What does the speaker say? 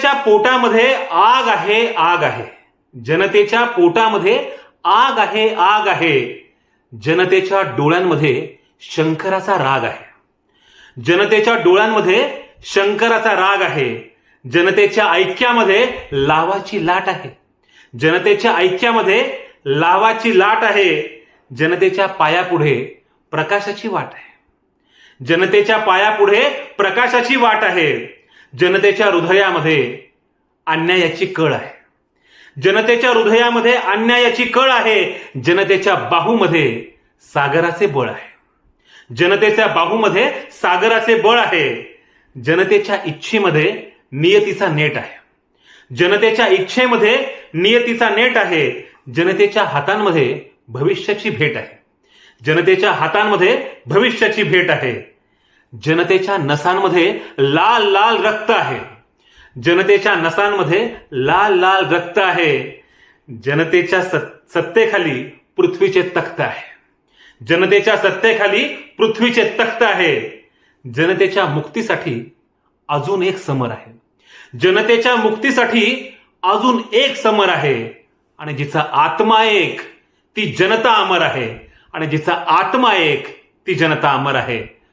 जनतेच्या पोटामध्ये आग आहे, आग आहे. जनतेच्या पोटामध्ये आग आहे, आग आहे. जनतेच्या डोळ्यांमध्ये शंकराचा राग आहे. जनतेच्या डोळ्यांमध्ये शंकराचा राग आहे. जनतेच्या ऐक्यामध्ये लावाची लाट आहे. जनतेच्या ऐक्यामध्ये लावाची लाट आहे. जनतेच्या पायापुढे प्रकाशाची वाट आहे. जनतेच्या पायापुढे प्रकाशाची वाट आहे. जनतेच्या हृदयामध्ये अन्यायाची कळ आहे. जनतेच्या हृदयामध्ये अन्यायाची कळ आहे. जनतेच्या बाहूमध्ये सागराचे बळ आहे. जनतेच्या बाहूमध्ये सागराचे बळ आहे. जनतेच्या इच्छेमध्ये नियतीचा नेट आहे. जनतेच्या इच्छेमध्ये नियतीचा नेट आहे. जनतेच्या हातांमध्ये भविष्याची भेट आहे. जनतेच्या हातांमध्ये भविष्याची भेट आहे. जनतेच्या नसांमध्ये लाल लाल रक्त आहे. जनतेच्या नसांमध्ये लाल लाल रक्त आहे. जनतेच्या सत्तेखाली पृथ्वीचे तख्त आहे. जनतेच्या सत्तेखाली पृथ्वीचे तख्त आहे. जनतेच्या मुक्तीसाठी अजून एक समर आहे. जनतेच्या मुक्तीसाठी अजून एक समर आहे. आणि जिचा आत्मा एक ती जनता अमर आहे. आणि जिचा आत्मा एक ती जनता अमर आहे.